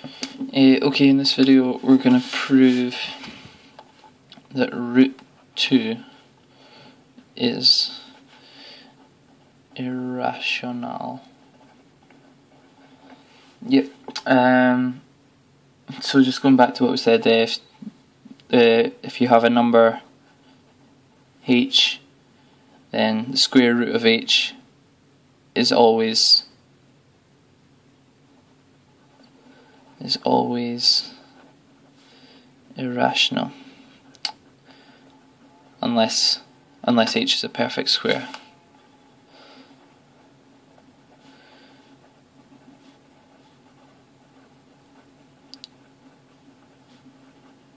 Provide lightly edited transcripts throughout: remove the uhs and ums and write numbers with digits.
Okay, in this video we're going to prove that root 2 is irrational. Yep. So just going back to what we said, if you have a number h, then the square root of h is always irrational, unless h is a perfect square.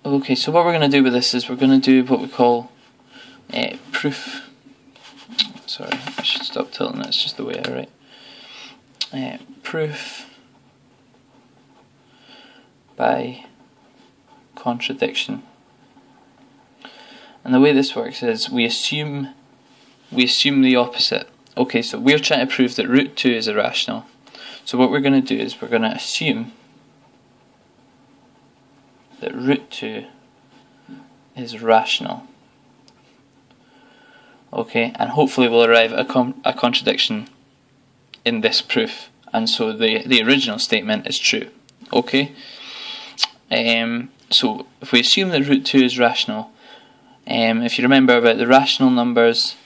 Okay, so what we're going to do with this is we're going to do what we call proof. Sorry, I should stop tilting it, it's just the way I write. Proof by contradiction. And the way this works is we assume the opposite. Okay, so we're trying to prove that root 2 is irrational. So what we're going to do is we're going to assume that root 2 is rational. Okay, and hopefully we'll arrive at a contradiction in this proof, and so the original statement is true. Okay, so if we assume that root 2 is rational, if you remember about the rational numbers,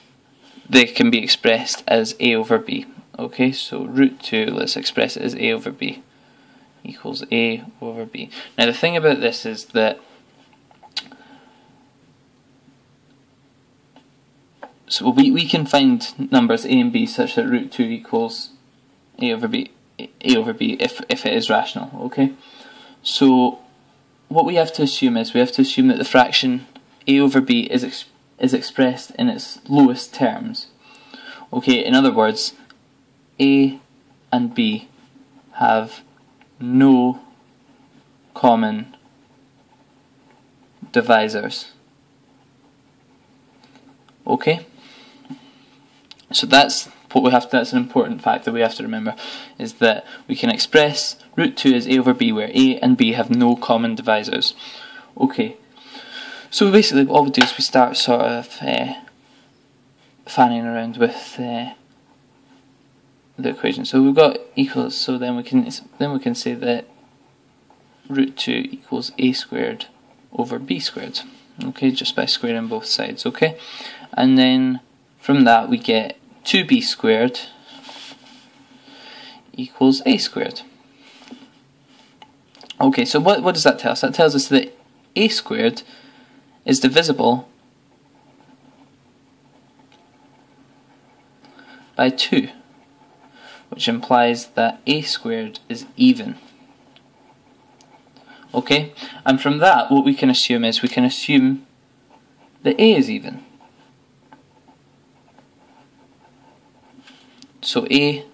they can be expressed as a over b. Okay, so root 2, let's express it as a over b equals a over b. Now the thing about this is that so we can find numbers a and b such that root 2 equals a over b if it is rational. Okay, so what we have to assume is that the fraction a over b is expressed in its lowest terms. Okay, in other words, a and b have no common divisors. Okay, so that's an important fact that we have to remember, is that we can express root 2 as a over b where a and b have no common divisors. Okay, so basically what we do is we start sort of fanning around with the equation. So we've got equals, so then we can say that root 2 equals a squared over b squared. Okay, just by squaring both sides. Okay, and then from that we get 2b squared equals a squared. Okay, so what does that tell us? That tells us that a squared is divisible by 2, which implies that a squared is even. Okay, and from that what we can assume is that a is even. So a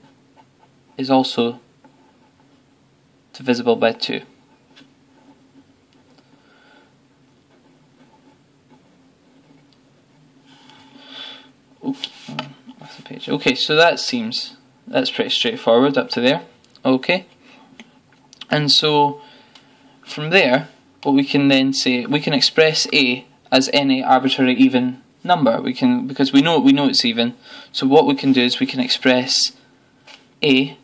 is also divisible by 2. Off the page. Okay, so that's pretty straightforward up to there. Okay, and so from there, what we can then say, we can express a as any arbitrary even number. Because we know it's even. So what we can do is we can express a.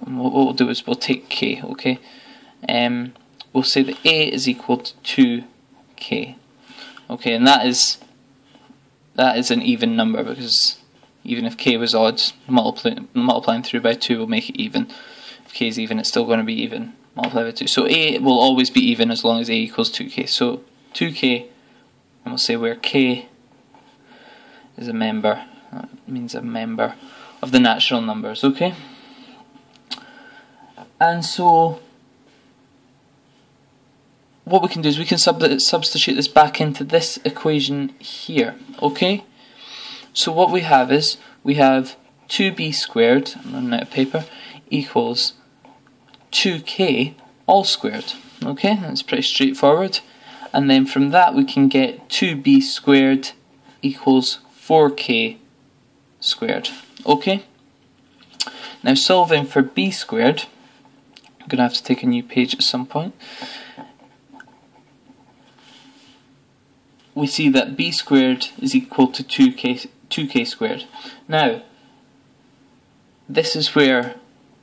And what we'll do is we'll take k. Okay, we'll say that a is equal to 2k. Okay, and that is an even number, because even if k was odd, multiplying through by 2 will make it even. If k is even, it's still going to be even multiplied by 2. So a will always be even as long as a equals 2k. So 2k, and we'll say where k is a member, that means a member of the natural numbers. Okay, and so what we can do is we can substitute this back into this equation here. Okay, so what we have is we have 2b squared, I'm running out of paper, equals 2k all squared. Okay, that's pretty straightforward. And then from that we can get 2b squared equals 4k squared. Okay, now solving for b squared, I'm going to have to take a new page at some point. We see that b squared is equal to 2k squared. Now, this is where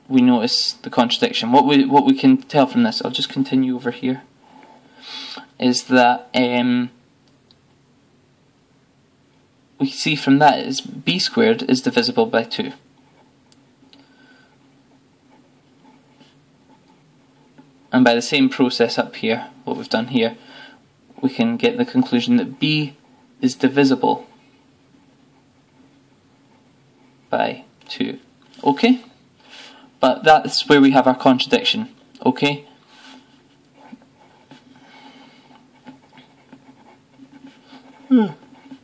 we notice the contradiction. What we can tell from this, I'll just continue over here, is that we see from that is b squared is divisible by 2. And by the same process up here, what we've done here, we can get the conclusion that b is divisible by 2. Okay? But that's where we have our contradiction. Okay?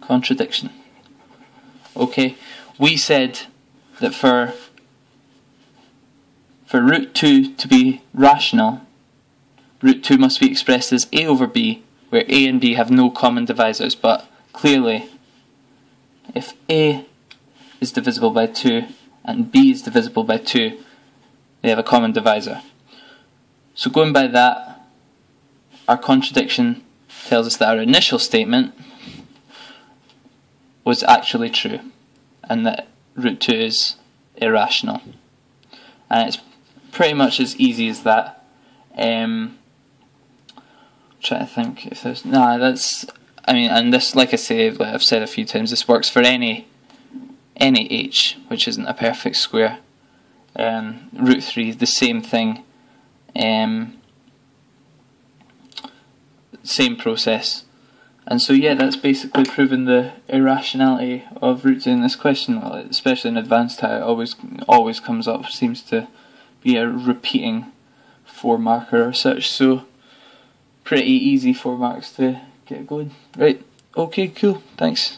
Contradiction. Okay? We said that for root 2 to be rational, root 2 must be expressed as a over b, where a and b have no common divisors, but clearly if a is divisible by 2 and b is divisible by 2, they have a common divisor. So going by that, our contradiction tells us that our initial statement was actually true, and that root 2 is irrational. And it's pretty much as easy as that. Try to think if there's and this, like I say, like I've said a few times, this works for any h which isn't a perfect square. Root 3 is the same thing, same process. And so yeah, that's basically proven the irrationality of root 2 in this question. Well, especially in advanced, how it always comes up, seems to be a repeating 4 marker or such. So pretty easy 4 marks to get going. Right, okay, cool, thanks.